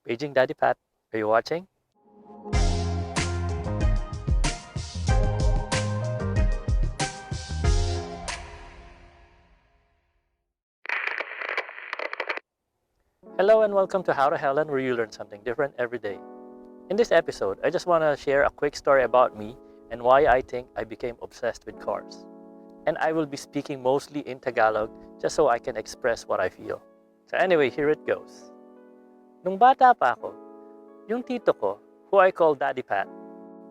Paging Daddy Pat, are you watching? Hello and welcome to How to Helen, where you learn something different every day. In this episode, I just want to share a quick story about me and why I think I became obsessed with cars. And I will be speaking mostly in Tagalog just so I can express what I feel. So anyway, here it goes. Nung bata pa ako, yung tito ko, who I call Daddy Pat,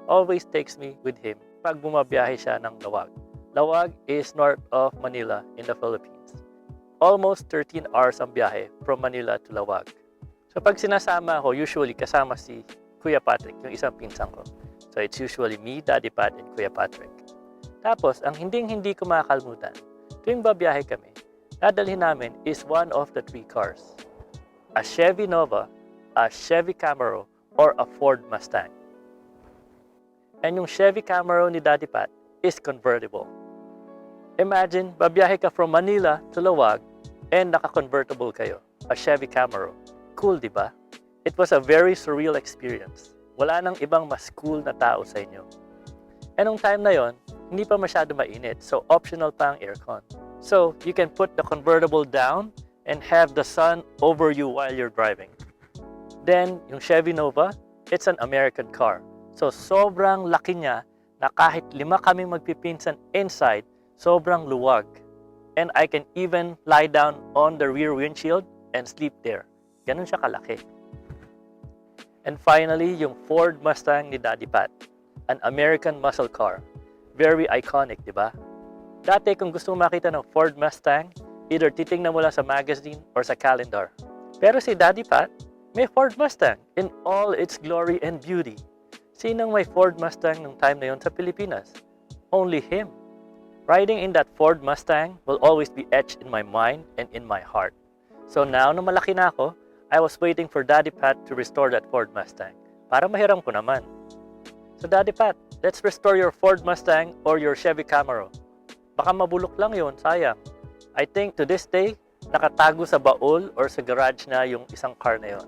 always takes me with him pag bumabiyahe siya ng Lawag. Lawag is north of Manila in the Philippines. Almost 13 hours ang biyahe from Manila to Lawag. So pag sinasama ako, usually kasama si Kuya Patrick, yung isang pinsan ko. So it's usually me, Daddy Pat, and Kuya Patrick. Tapos, ang hindi ko makakalimutan, tuwing babiyahe kami, dadalhin namin is one of the three cars. A Chevy Nova, a Chevy Camaro, or a Ford Mustang. And yung Chevy Camaro ni Daddy Pat is convertible. Imagine, babiyahe ka from Manila to Lawag and naka-convertible kayo, a Chevy Camaro. Cool, di ba? It was a very surreal experience. Wala nang ibang mas cool na tao sa inyo. And nung time na yon, hindi pa masyado mainit, so optional pa ang aircon. So, you can put the convertible down and have the sun over you while you're driving. Then, yung Chevy Nova, it's an American car. So, sobrang laki niya na kahit 5 kaming magpipinsan inside, sobrang luwag. And I can even lie down on the rear windshield and sleep there. Ganun siya kalaki. And finally, yung Ford Mustang ni Daddy Pat, an American muscle car. Very iconic, di ba? Dati kung gusto mo makita ng Ford Mustang, either titingnan mo lang sa magazine or sa calendar. Pero si Daddy Pat, may Ford Mustang in all its glory and beauty. Sinong may Ford Mustang nung time na yon sa Pilipinas? Only him. Riding in that Ford Mustang will always be etched in my mind and in my heart. So now, nung malaki na ako, I was waiting for Daddy Pat to restore that Ford Mustang para mahiram ko naman. So Daddy Pat, let's restore your Ford Mustang or your Chevy Camaro. Baka mabulok lang yun, sayang. I think to this day, nakatago sa baul or sa garage na yung isang car na yon.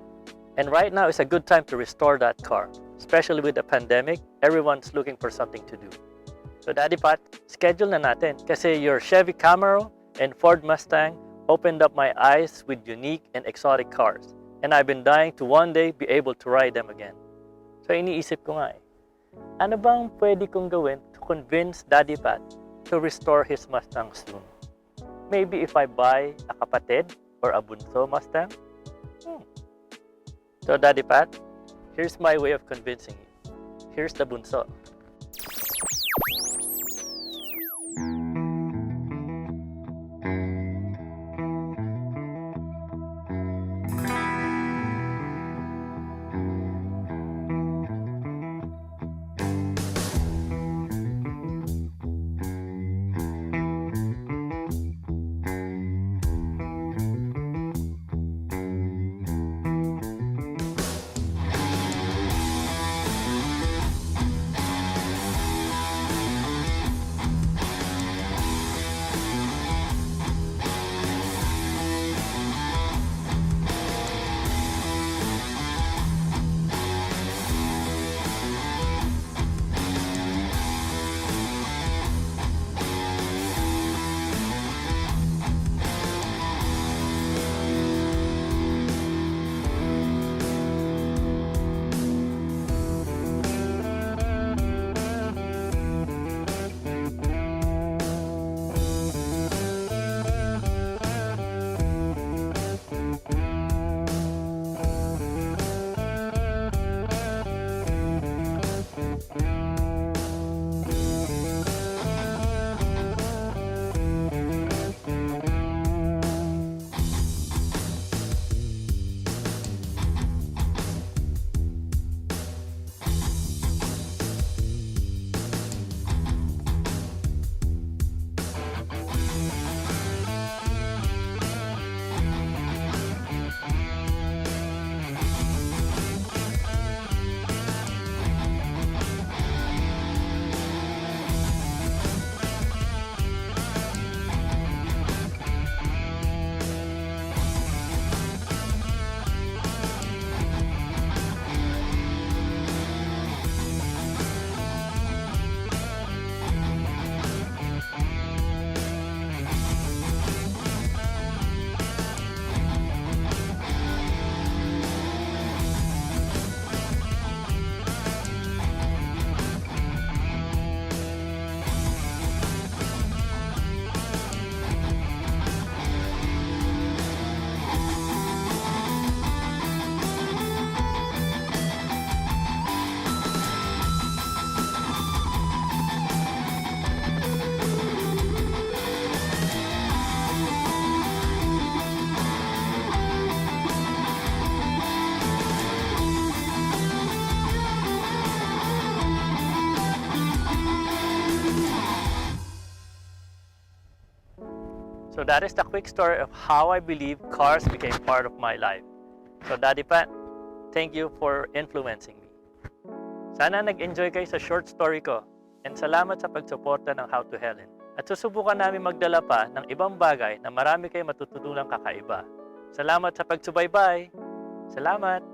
And right now is a good time to restore that car. Especially with the pandemic, everyone's looking for something to do. So Daddy Pat, schedule na natin kasi your Chevy Camaro and Ford Mustang opened up my eyes with unique and exotic cars. And I've been dying to one day be able to ride them again. So iniisip ko nga ano bang pwede kong gawin to convince Daddy Pat to restore his Mustang soon? Maybe if I buy a kapatid or a bunso Mustang? So Daddy Pat, here's my way of convincing you. Here's the bunso. So that is the quick story of how I believe cars became part of my life. So Daddy Pat, thank you for influencing me. Sana nag-enjoy kayo sa short story ko. And salamat sa pagsuporta ng How to Helen. At susubukan namin magdala pa ng ibang bagay na marami kayo matututulang kakaiba. Salamat sa pagsubaybay. Salamat!